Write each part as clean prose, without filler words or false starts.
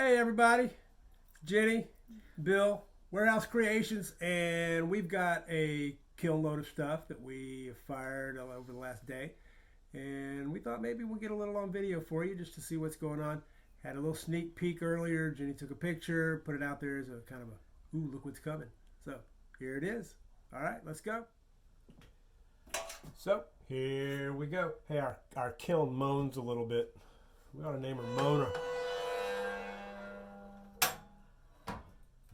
Hey everybody, Jenny, Bill, Wearhouse Creations, and we've got a kiln load of stuff that we have fired over the last day. And we thought maybe we'll get a little on video for you just to see what's going on. Had a little sneak peek earlier. Jenny took a picture, put it out there as a kind of a, ooh, look what's coming. So here it is. All right, let's go. So here we go. Hey, our kiln moans a little bit. We ought to name her Mona.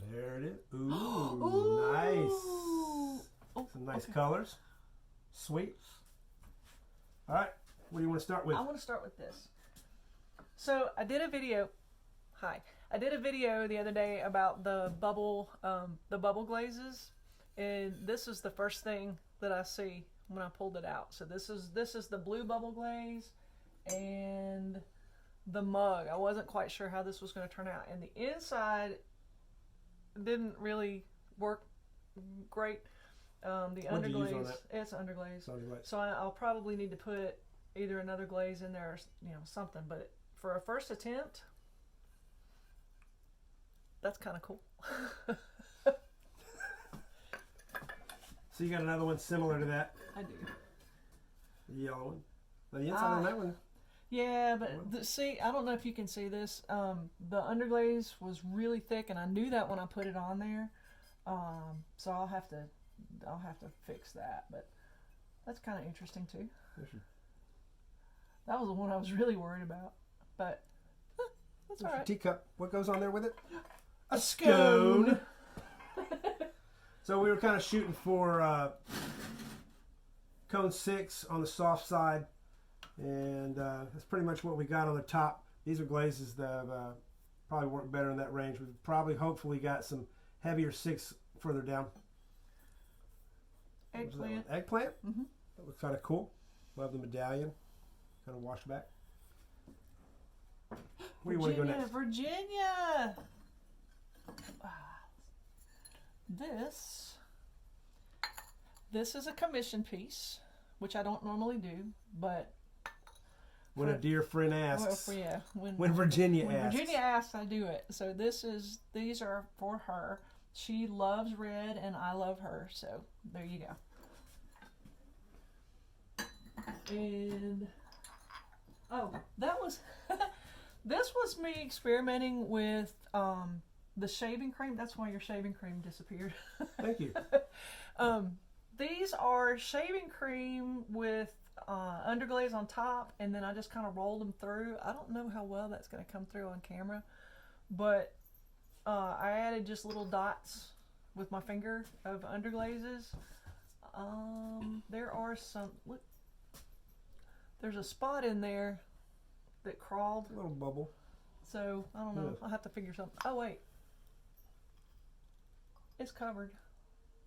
There it is. Ooh, Ooh. Nice. Some nice colors. Sweet. All right, what do you want to start with? I want to start with this. So I did a video. Hi. I did a video the other day about the bubble glazes, and this is the first thing that I see when I pulled it out. So this is the blue bubble glaze and the mug. I wasn't quite sure how this was going to turn out, and the inside didn't really work great. The underglaze, it's underglaze. So I'll probably need to put either another glaze in there, or something. But for a first attempt, that's kind of cool. So you got another one similar to that? I do. The yellow one. The inside on that one. Yeah, but see, I don't know if you can see this. The underglaze was really thick, and I knew that when I put it on there. So I'll have to fix that. But that's kind of interesting too. That was the one I was really worried about. But that's all right. Teacup. What goes on there with it? A scone. So we were kind of shooting for cone 6 on the soft side, and that's pretty much what we got on the top. These are glazes that probably work better in that range. We've probably hopefully got some heavier 6 further down. Eggplant. Eggplant? Mm-hmm. That was kind of cool. Love the medallion. Kind of washed back. Where do you want to go next? Virginia! This is a commission piece, which I don't normally do, but when a dear friend asks, well, yeah, when Virginia asks, I do it. So these are for her. She loves red, and I love her. So there you go. And that was this was me experimenting with the shaving cream. That's why your shaving cream disappeared. Thank you. These are shaving cream with underglaze on top, and then I just kind of rolled them through. I don't know how well that's going to come through on camera, but I added just little dots with my finger of underglazes. There are some, look, there's a spot in there that crawled. A little bubble. So, I don't know. I'll have to figure something. Oh, wait. It's covered.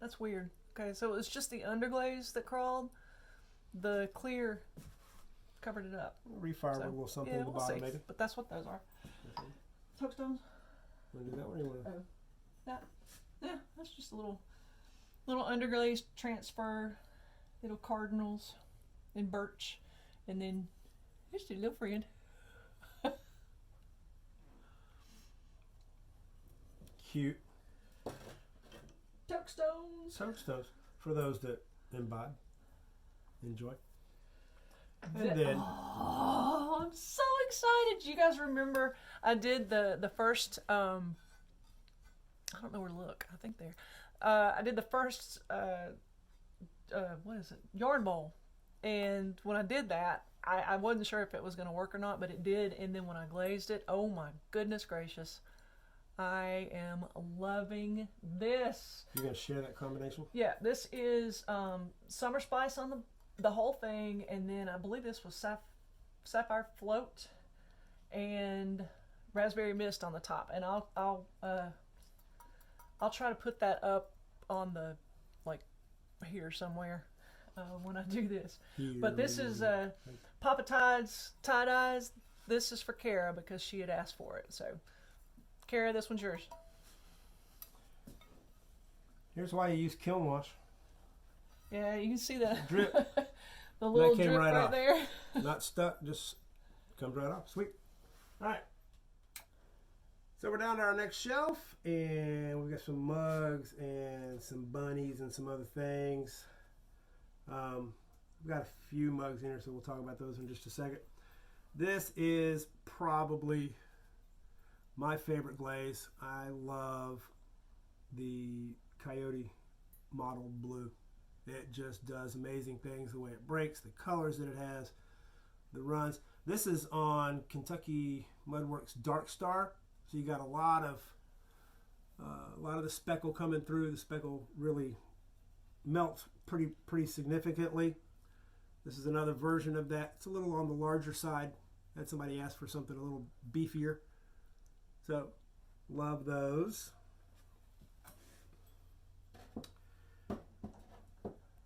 That's weird. Okay, so it was just the underglaze that crawled. The clear covered it up. Refire with a little something at the bottom, maybe. But that's what those are. Tok Stones. Want to do that one? Or you want to? That. Yeah, that's just a little underglaze transfer. Little cardinals and birch, and then just a little friend. Cute. Tok Stones. Tok Stones. For those that imbibe, enjoy. And then, oh, I'm so excited! Do you guys remember I did the first? I don't know where to look. I think there. I did the first. What is it? Yarn bowl. And when I did that, I wasn't sure if it was going to work or not, but it did. And then when I glazed it, oh my goodness gracious. I am loving this. You're going to share that combination? Yeah, this is Summer Spice on the whole thing, and then I believe this was Sapphire Float and Raspberry Mist on the top. And I'll try to put that up on the, like, here somewhere when I do this. But this is Papa Tide's tie-dyes. This is for Kara because she had asked for it. So, Kara, this one's yours. Here's why you use kiln wash. Yeah, you can see the drip. The little drip right there. Not stuck, just comes right off. Sweet. All right. So we're down to our next shelf, and we've got some mugs and some bunnies and some other things. We've got a few mugs in here, so we'll talk about those in just a second. This is probably my favorite glaze. I love the Coyote Model Blue. It just does amazing things, the way it breaks, the colors that it has, the runs. This is on Kentucky Mudworks Dark Star, so you got a lot of the speckle coming through. The speckle really melts pretty significantly. This is another version of that. It's a little on the larger side. Had somebody ask for something a little beefier. So, love those.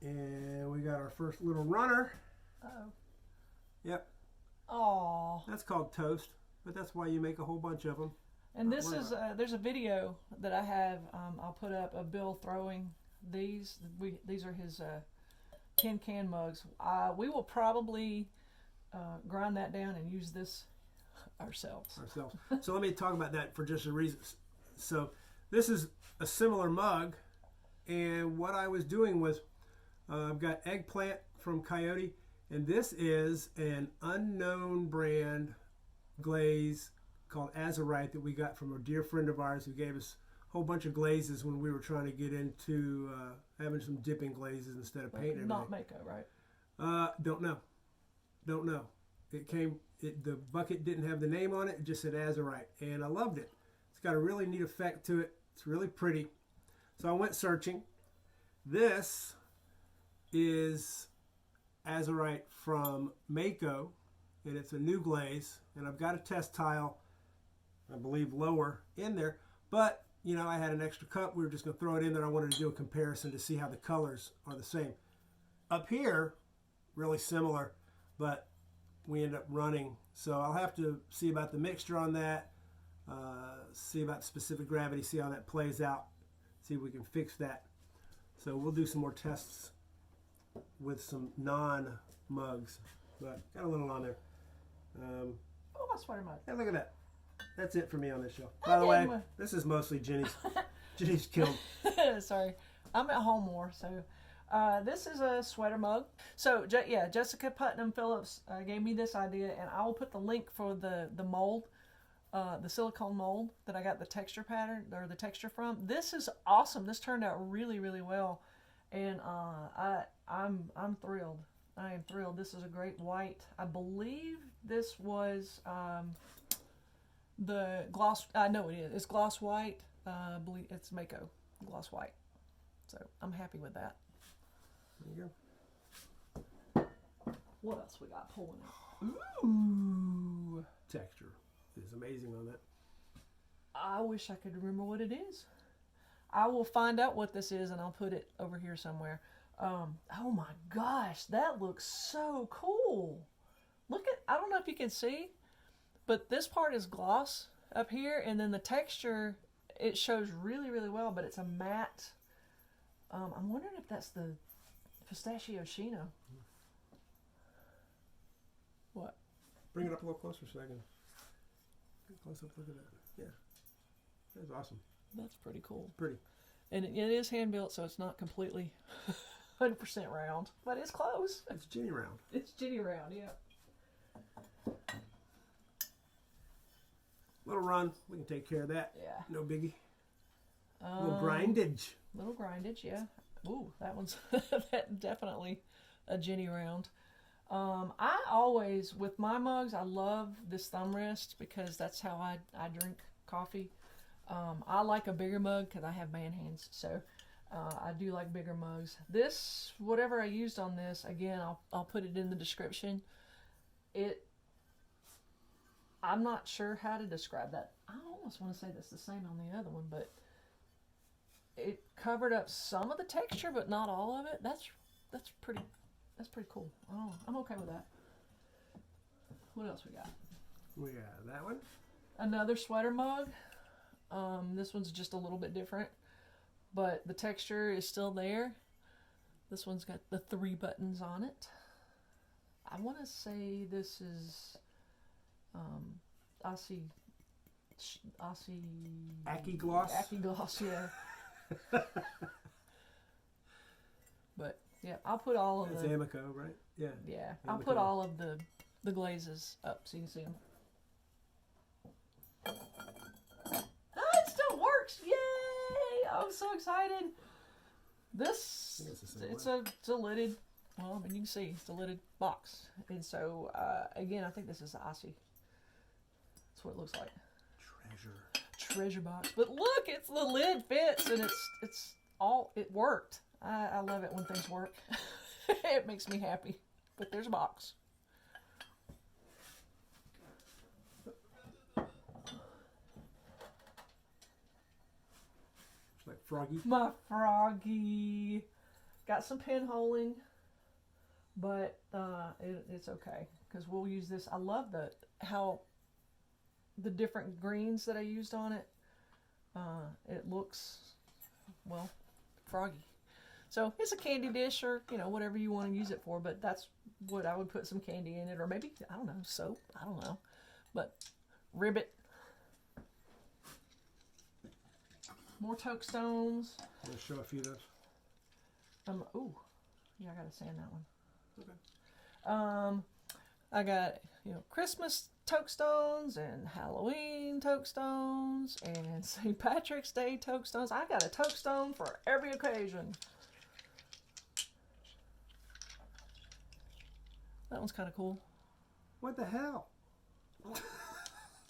And we got our first little runner. Uh-oh. Yep. Aww. That's called toast, but that's why you make a whole bunch of them. And this is, there's a video that I have, I'll put up of Bill throwing these. These are his tin can mugs. We will probably grind that down and use this ourselves. So let me talk about that for just a reason. So this is a similar mug, and what I was doing was I've got eggplant from Coyote, and this is an unknown brand glaze called Azurite that we got from a dear friend of ours who gave us a whole bunch of glazes when we were trying to get into having some dipping glazes instead of painting everything. Not Mako, right? Don't know. The bucket didn't have the name on it. It just said Azurite, and I loved it. It's got a really neat effect to it. It's really pretty. So I went searching. This is Azurite from Mako, and it's a new glaze, and I've got a test tile, I believe lower in there, but you know, I had an extra cup. We were just going to throw it in there. I wanted to do a comparison to see how the colors are the same. Up here, really similar, but we end up running. So I'll have to see about the mixture on that, see about the specific gravity, see how that plays out, see if we can fix that. So we'll do some more tests with some non-mugs, but got a little on there. Oh, my sweater mug. Hey, look at that. That's it for me on this show. By the way, this is mostly Jenny's Kiln. Sorry, I'm at home more, so this is a sweater mug. So yeah, Jessica Putnam Phillips gave me this idea, and I will put the link for the mold, the silicone mold that I got the texture pattern or the texture from. This is awesome. This turned out really well, and I'm thrilled. I am thrilled. This is a great white. I believe this was the gloss. I know it is. It's gloss white. I believe it's Mako gloss white. So I'm happy with that. There you go. What else we got pulling out? Ooh. Texture is amazing on that. I wish I could remember what it is. I will find out what this is, and I'll put it over here somewhere. Oh my gosh, that looks so cool. Look at, I don't know if you can see, but this part is gloss up here, and then the texture, it shows really well, but it's a matte. I'm wondering if that's the pistachio Shino. What? Bring it up a little closer so I can get a close up look at that. Yeah, that's awesome. That's pretty cool. Pretty. And it is hand built, so it's not completely 100% round, but it's close. It's Jenny round. It's Jenny round, yeah. Little run, we can take care of that. Yeah. No biggie. Little grindage. Little grindage, yeah. Ooh, that one's that definitely a Jenny round. I always, with my mugs, I love this thumb rest because that's how I drink coffee. I like a bigger mug because I have man hands, so I do like bigger mugs. This, whatever I used on this, again, I'll put it in the description. I'm not sure how to describe that. I almost want to say that's the same on the other one, but it covered up some of the texture, but not all of it. That's pretty cool. Oh, I'm okay with that. What else we got? We got that one. Another sweater mug. This one's just a little bit different, but the texture is still there. This one's got the 3 buttons on it. I want to say this is, I see Aki gloss. Aki gloss, yeah. But yeah, I'll put all of It's the Amico, right? Yeah. yeah. I'll put all of the glazes up so you can see them. Oh, it still works! Yay! I'm so excited. This it's a lidded. Well, I mean, you can see it's a lidded box, and so again, I think this is the Aussie. That's what it looks like. Treasure box. But look, it's the lid fits, and it's all it worked. I love it when things work. It makes me happy. But there's a box. It's like Froggy. My Froggy. Got some pinholing, but it's okay because we'll use this. I love how the different greens that I used on it. It looks, well, froggy. So it's a candy dish or, whatever you want to use it for, but that's what I would put some candy in it, or maybe, I don't know, soap, I don't know. But ribbit. More Tok Stones. I'm going to show a few of those. Ooh, yeah, I got to sand that one. Okay. I got, Christmas Tok Stones and Halloween Tok Stones and St. Patrick's Day Tok Stones. I got a Tok Stone for every occasion. That one's kind of cool. What the hell?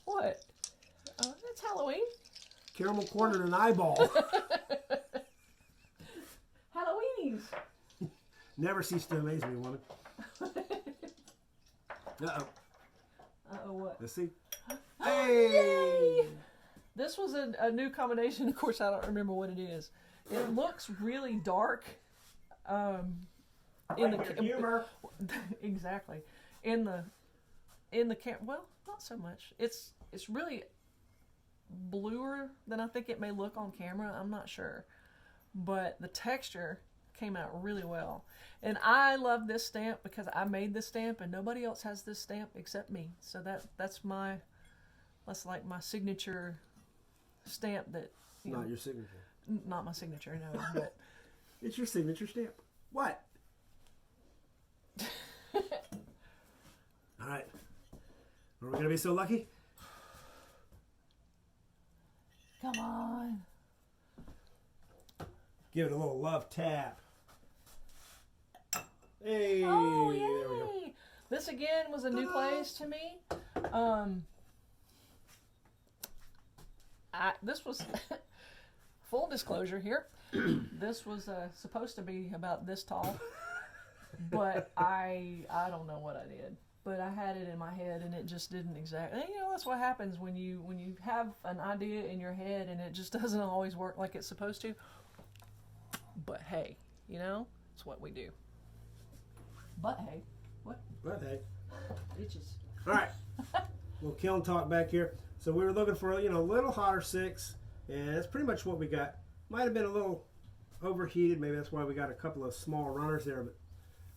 What? It's Halloween. Caramel corn and an eyeball. Halloweenies. Never cease to amaze me, woman. Uh-oh. Uh-oh, what? Let's see. Hey! Yay! This was a new combination. Of course, I don't remember what it is. It looks really dark. In the humor. Exactly. In the well, not so much. It's really bluer than I think it may look on camera. I'm not sure, but the texture came out really well. And I love this stamp because I made this stamp and nobody else has this stamp except me. So that's like my signature stamp that Not your signature. Not my signature, no, but it's your signature stamp. What? All right. Are we going to be so lucky? Come on. Give it a little love tap. Hey, oh, yay. There we go. This again was a new glaze to me. This was full disclosure here. This was supposed to be about this tall, but I don't know what I did. But I had it in my head, and it just didn't exactly. That's what happens when you have an idea in your head, and it just doesn't always work like it's supposed to. But hey, it's what we do. But hey, what? But hey. Bitches. All right. Little kiln talk back here. So we were looking for a little hotter 6, and that's pretty much what we got. Might have been a little overheated. Maybe that's why we got a couple of small runners there, but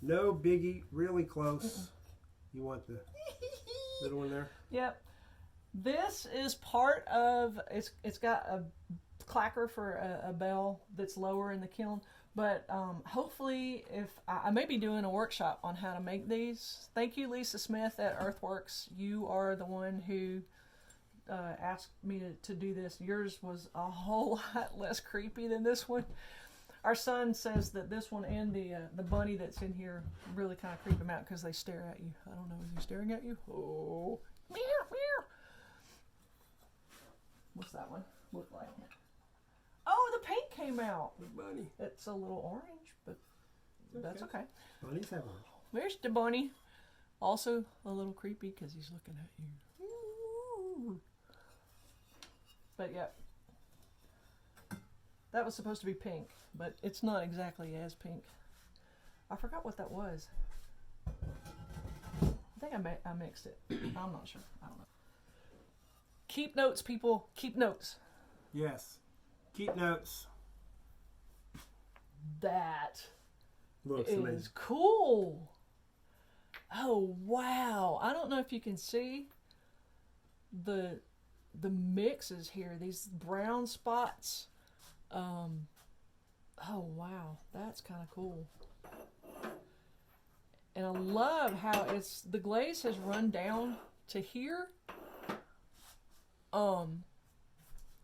no biggie. Really close. You want the little one there? Yep. This is part of. It's got a clacker for a bell that's lower in the kiln. But hopefully, if I may be doing a workshop on how to make these. Thank you, Lisa Smith at Earthworks. You are the one who asked me to do this. Yours was a whole lot less creepy than this one. Our son says that this one and the bunny that's in here really kind of creep him out because they stare at you. I don't know, is he staring at you? Oh, meow, meow. What's that one look like? Oh, the paint came out. The bunny. It's a little orange, but that's okay. Bunnies have orange. There's the bunny. Also a little creepy because he's looking at you. Ooh. But yeah. That was supposed to be pink, but it's not exactly as pink. I forgot what that was. I think I mixed it. I'm not sure. I don't know. Keep notes, people. Keep notes. Yes. Keep notes. That looks is amazing. Cool. Oh, wow. I don't know if you can see the the mixes here, these brown spots. Oh wow, that's kind of cool. And I love how the glaze has run down to here.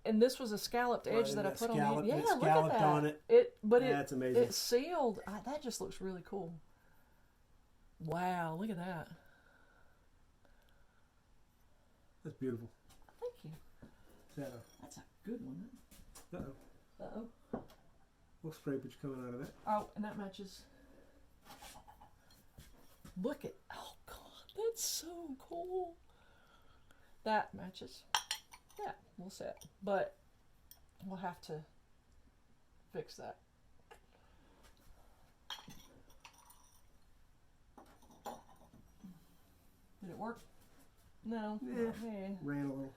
And this was a scalloped edge that I put on. Yeah, look at that. On it. That's amazing. It's sealed. That just looks really cool. Wow, look at that. That's beautiful. Thank you. That's a good one. Uh-oh. Uh-oh. Little scrapage coming out of that. Oh, and that matches. Look at, oh God, that's so cool. That matches. Yeah, we'll set. But we'll have to fix that. Did it work? No. Yeah. Ran a little.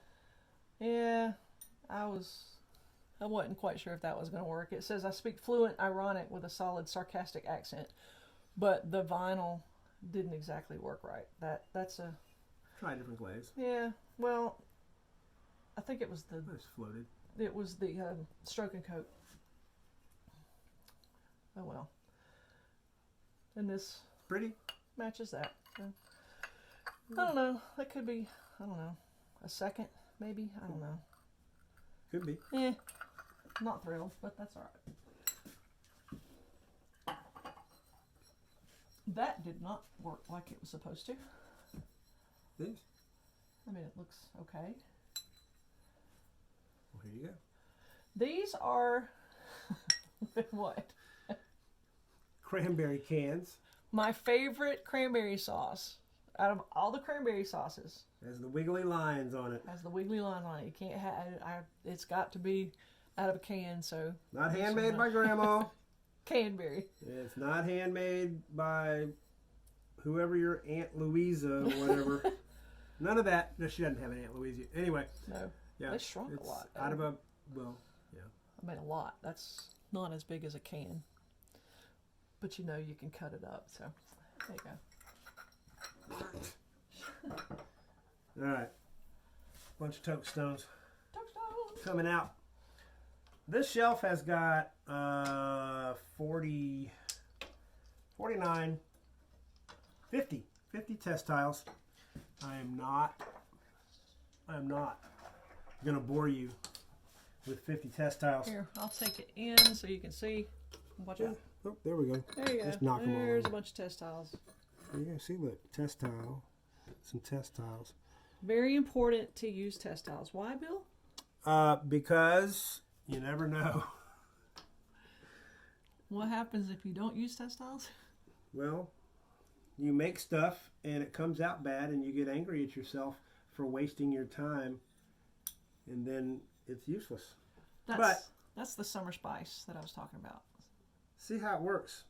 Yeah, I wasn't quite sure if that was going to work. It says I speak fluent ironic with a solid sarcastic accent, but the vinyl didn't exactly work right. That's a try a different glaze. Yeah, well, I think it was the it's floated. It was the stroke and coat. Oh well. And this pretty matches that. So, I don't know. That could be, I don't know, a second maybe. I don't know. Could be. Yeah. Not thrilled, but that's all right. That did not work like it was supposed to. This? I mean, it looks okay. Well, here you go. These are what? Cranberry cans. My favorite cranberry sauce out of all the cranberry sauces. Has the wiggly lines on it. Has the wiggly lines on it. You can't have. It's got to be out of a can. So not handmade by Grandma. Canberry. It's not handmade by whoever your Aunt Louisa or whatever. None of that. No, she doesn't have an Aunt Louisa. Anyway. No. Yeah. They shrunk a lot. Out of a, well, yeah. I mean, a lot. That's not as big as a can. But you know you can cut it up. So there you go. All right. Bunch of Tok Stones. Tok Stones. Coming out. This shelf has got 49, 50 test tiles. I'm not going to bore you with 50 test tiles. Here, I'll take it in so you can see. Watch out. Oh, there we go. There you Just go. knock them all There's over. a bunch of test tiles. Yeah, see, look, test tile. Some test tiles. Very important to use test tiles. Why, Bill? Because you never know. What happens if you don't use test tiles? Well, you make stuff and it comes out bad and you get angry at yourself for wasting your time and then it's useless. That's the summer spice that I was talking about. See how it works.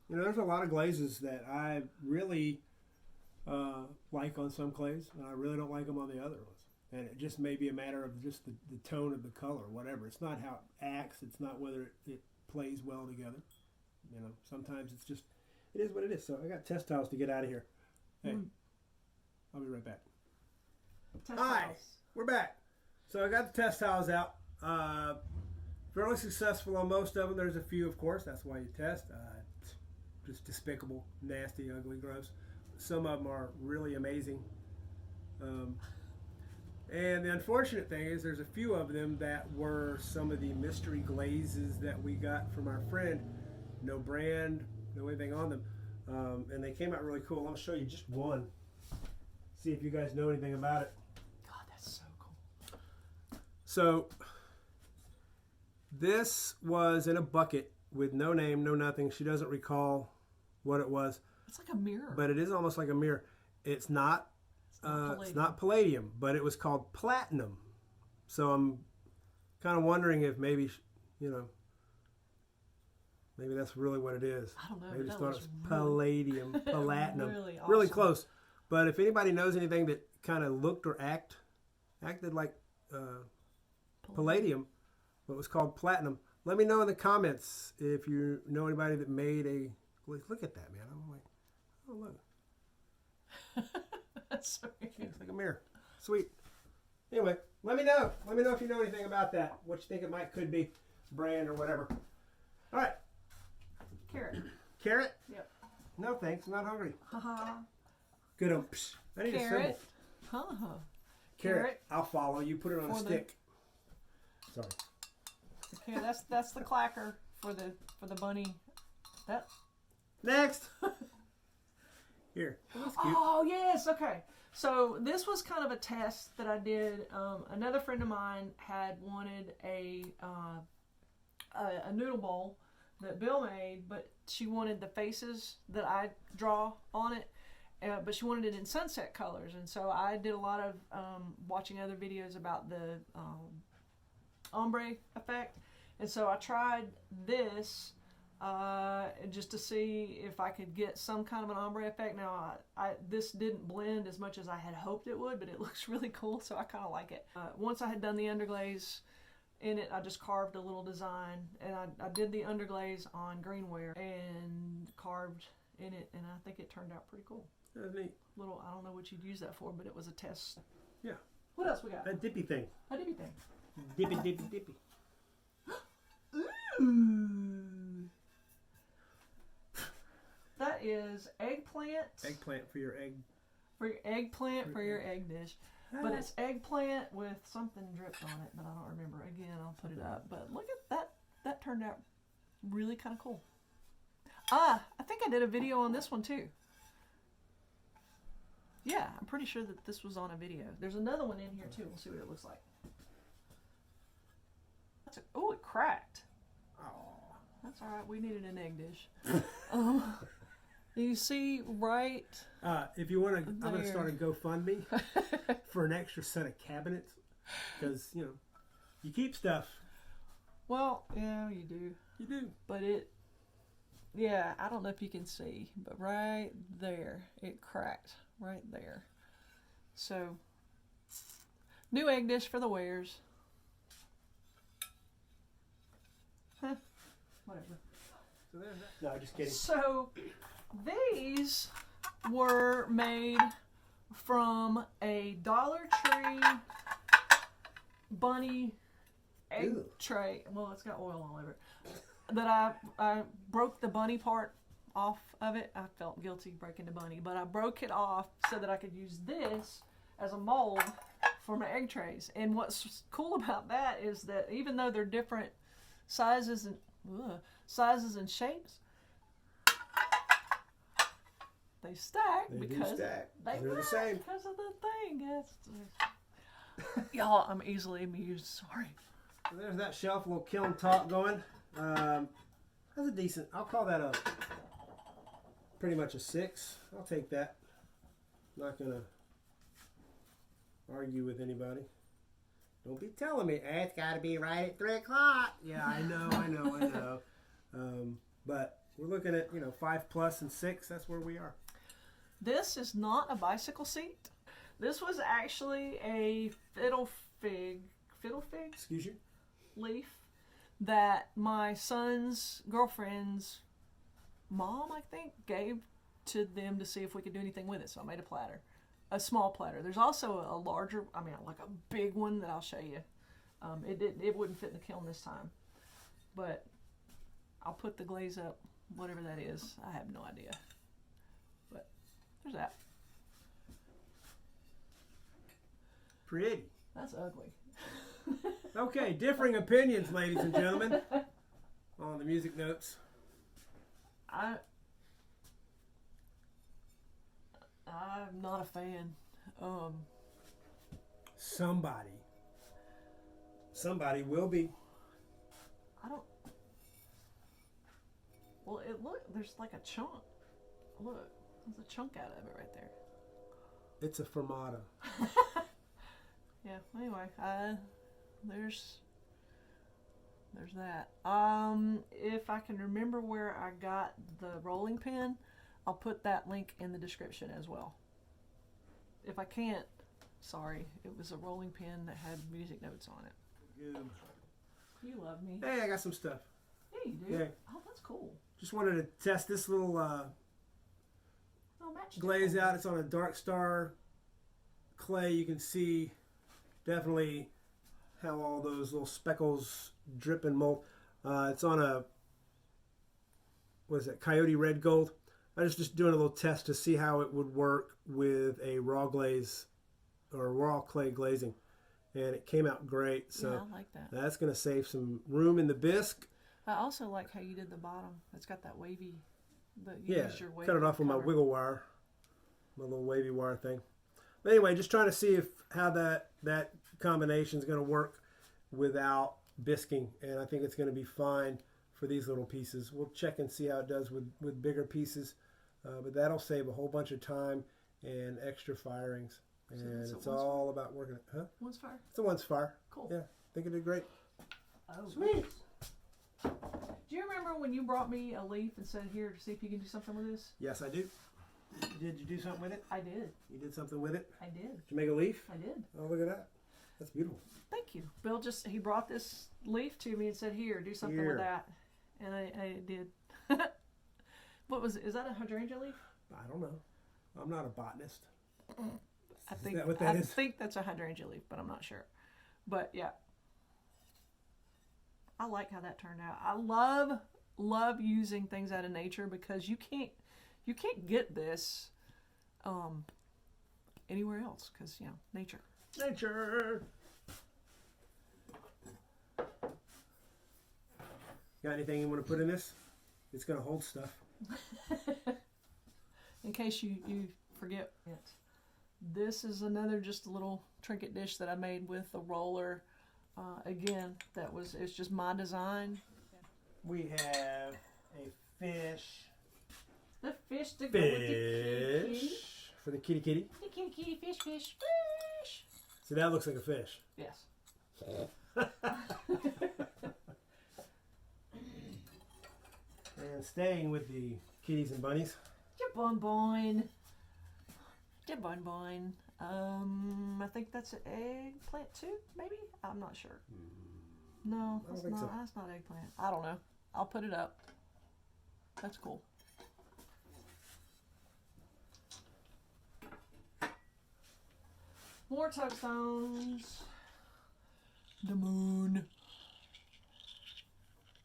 You know, there's a lot of glazes that I really like on some clays and I really don't like them on the other ones. And it just may be a matter of just the tone of the color, whatever. It's not how it acts. It's not whether it plays well together. You know, sometimes it's just, it is what it is. So I got test tiles to get out of here. Hey, I'll be right back. Hi, we're back. So I got the test tiles out. Fairly successful on most of them. There's a few, of course. That's why you test. Just despicable, nasty, ugly, gross. Some of them are really amazing. And the unfortunate thing is there's a few of them that were some of the mystery glazes that we got from our friend. No brand, no anything on them. And they came out really cool. I'm going to show you just one. See if you guys know anything about it. God, that's so cool. So this was in a bucket with no name, no nothing. She doesn't recall what it was. It's like a mirror. But it is almost like a mirror. It's not palladium, but it was called platinum. So I'm kind of wondering if maybe, maybe that's really what it is. I don't know. Maybe just thought it was palladium, platinum. Really awesome. Really close. But if anybody knows anything that kind of looked or acted like palladium, but was called platinum, let me know in the comments if you know anybody that made a. Look at that, man. I'm like, oh look. That's so weird. It's like a mirror. Sweet. Anyway, let me know. Let me know if you know anything about that. What you think it could be, brand or whatever. All right. Carrot. Carrot? Yep. No thanks. I'm not hungry. Haha. Good. I need a symbol. Carrot. Huh. Carrot. I'll follow. You put it on a For stick. Sorry. Okay, that's the clacker for the bunny. That. Next. Here. That's cute. Oh yes. Okay. So this was kind of a test that I did. Another friend of mine had wanted a noodle bowl that Bill made, but she wanted the faces that I draw on it, but she wanted it in sunset colors. And so I did a lot of watching other videos about the ombre effect. And so I tried this just to see if I could get some kind of an ombre effect. Now, this didn't blend as much as I had hoped it would, but it looks really cool, so I kind of like it. Once I had done the underglaze in it, I just carved a little design, and I did the underglaze on greenware and carved in it, and I think it turned out pretty cool. That's neat. I don't know what you'd use that for, but it was a test. Yeah. What else we got? A Dippy Thing. A Dippy Thing. Dippy. Ooh. That is eggplant. Eggplant for your egg. For your eggplant for your egg dish. But it's eggplant with something dripped on it, but I don't remember. Again, I'll put it up. But look at that. That turned out really kind of cool. I think I did a video on this one too. Yeah, I'm pretty sure that this was on a video. There's another one in here too. We'll see what it looks like. Oh, it cracked. Oh. That's all right. We needed an egg dish. You see right if you want to, I'm going to there. start a GoFundMe for an extra set of cabinets, because you keep stuff. Well, yeah, you do. You do. But I don't know if you can see, but right there, it cracked right there. So, new egg dish for the wares. Huh, whatever. So there's that. No, just kidding. So, these were made from a Dollar Tree bunny egg tray. Well, it's got oil all over it. That I broke the bunny part off of it. I felt guilty breaking the bunny, but I broke it off so that I could use this as a mold for my egg trays. And what's cool about that is that even though they're different sizes and shapes, they stack because they're the same. Because of the thing. Y'all, I'm easily amused. Sorry. So there's that shelf, a little Kiln top going. That's a decent. I'll call that pretty much a 6. I'll take that. Not gonna argue with anybody. Don't be telling me it's got to be right at 3 o'clock. Yeah, I know. But we're looking at 5+ and 6. That's where we are. This is not a bicycle seat. This was actually a Fiddle Fig Excuse you? leaf that my son's girlfriend's mom, I think, gave to them to see if we could do anything with it. So I made a platter, a small platter. There's also a larger, like a big one that I'll show you. It wouldn't fit in the kiln this time, but I'll put the glaze up, whatever that is. I have no idea, but there's that. Pretty. That's ugly. Okay, differing opinions, ladies and gentlemen, on the music notes. I'm not a fan. Somebody will be. I don't. Well, there's like a chunk. Look, there's a chunk out of it right there. It's a fermata. Yeah. Anyway, there's that. If I can remember where I got the rolling pin, I'll put that link in the description as well. If I can't, sorry, it was a rolling pin that had music notes on it. Good. You love me. Hey, I got some stuff. Yeah, you do. Yeah. Oh, that's cool. Just wanted to test this little Match glaze out. It's on a Dark Star clay. You can see definitely how all those little speckles drip and molt. It's on a, what is it, Coyote Red Gold. I was just doing a little test to see how it would work with a raw glaze or raw clay glazing. And it came out great. So yeah, I like that. That's going to save some room in the bisque. I also like how you did the bottom. It's got that wavy. You used your wavy cut it off with my color. wiggle wire, my little wavy wire thing. But anyway, just trying to see how that combination is going to work without bisquing, and I think it's going to be fine for these little pieces. We'll check and see how it does with bigger pieces, but that'll save a whole bunch of time and extra firings. And So it's all about working it. Huh? One's fire. It's a once fire. Cool. Yeah, I think it did great. Oh, Sweet. Do you remember when you brought me a leaf and said, "Here, to see if you can do something with this"? Yes, I do. Did you do something with it? I did. You did something with it? I did. Did you make a leaf? I did. Oh, look at that. That's beautiful. Thank you. Bill he brought this leaf to me and said, "Here, do something Here. with that," and I did. What was it? Is that a hydrangea leaf? I don't know. I'm not a botanist. I think that what that is? think that's a hydrangea leaf, but I'm not sure. But yeah, I like how that turned out. I love using things out of nature because you can't get this anywhere else because nature. Nature. Got anything you want to put in this? It's going to hold stuff. In case you forget it. This is another just a little trinket dish that I made with a roller. Again, it's just my design. We have a fish. The fish to go with the kitty. For the kitty kitty. The kitty, fish. See, that looks like a fish. Yes. And staying with the kitties and bunnies. Bonbon. I think that's an eggplant too, maybe? I'm not sure. No, I don't think so. That's not eggplant. I don't know. I'll put it up. That's cool. More Tok Stones. The moon.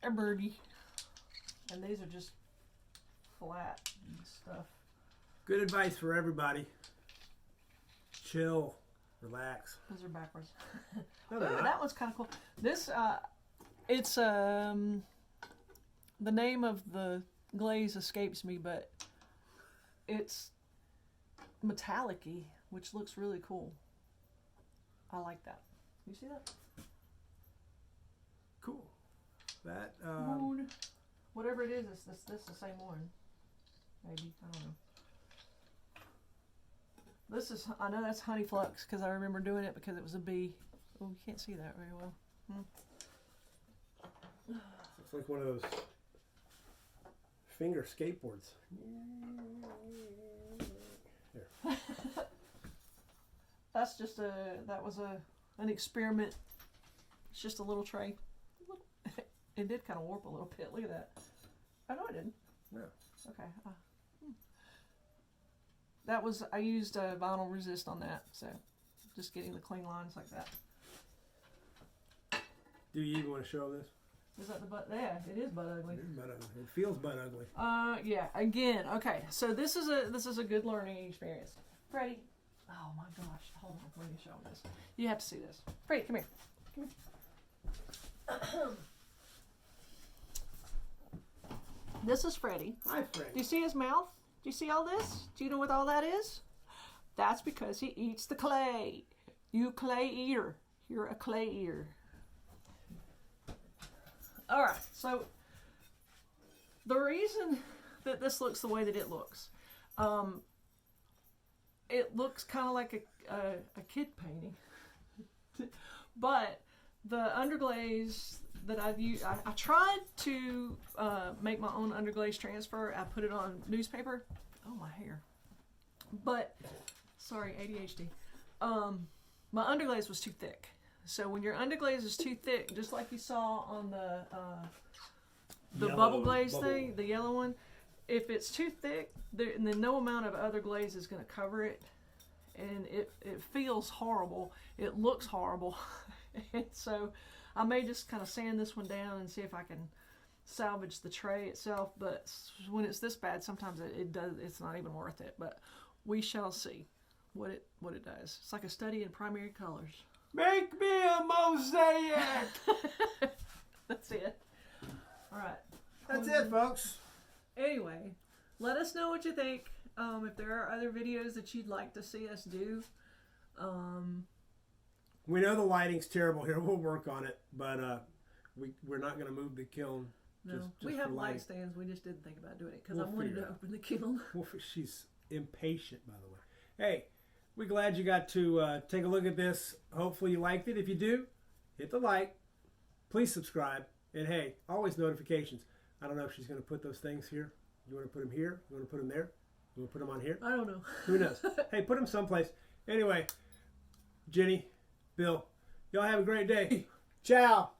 A birdie. And these are just flat and stuff. Good advice for everybody. Chill. Relax. Those are backwards. No, they're Ooh, not. that one's kind of cool. This, it's the name of the glaze escapes me, but it's metallic-y, which looks really cool. I like that. You see that? Cool. That Moon. Whatever it is, this the same one. Maybe. I don't know. This is, I know that's honey flux because I remember doing it because it was a bee. Oh, you can't see that very well. looks like one of those finger skateboards. Here. That's just that was an experiment. It's just a little tray. It did kind of warp a little bit. Look at that. Oh, no, it didn't. No. Okay. That was, I used vinyl resist on that, so just getting the clean lines like that. Do you even want to show this? Is that the butt? Yeah, it is butt ugly. It is butt ugly. It feels butt ugly. Yeah. Again, okay. So this is a good learning experience. Freddie. Oh my gosh. Hold on. Let me show him this. You have to see this. Freddie, come here. Come here. This is Freddie. Hi, Do Freddie. you see his mouth? Do you see all this? Do you know what all that is? That's because he eats the clay. You clay eater. You're a clay eater. All right. So the reason that this looks the way that it looks, it looks kind of like a kid painting, but the underglaze that I've used, I tried to make my own underglaze transfer. I put it on newspaper. Oh, my hair. But, sorry, ADHD. My underglaze was too thick. So when your underglaze is too thick, just like you saw on the Yellow bubble glaze bubble. thing, the yellow one, if it's too thick, then no amount of other glaze is going to cover it. and it feels horrible. It looks horrible. And so I may just kind of sand this one down and see if I can salvage the tray itself. But when it's this bad, sometimes it's not even worth it. But we shall see what it does. It's like a study in primary colors. Make me a mosaic. That's it. All right. That's it, folks. Anyway, let us know what you think. If there are other videos that you'd like to see us do. We know the lighting's terrible here. We'll work on it, but we're not going to move the kiln. No, just we have for light lighting. stands. We just didn't think about doing it because We'll I wanted figure to it out. open the kiln. She's impatient, by the way. Hey, we're glad you got to take a look at this. Hopefully you liked it. If you do, hit the like. Please subscribe. And hey, always notifications. I don't know if she's going to put those things here. You want to put them here? You want to put them there? You want to put them on here? I don't know. Who knows? Hey, put them someplace. Anyway, Jenny, Bill, y'all have a great day. Ciao.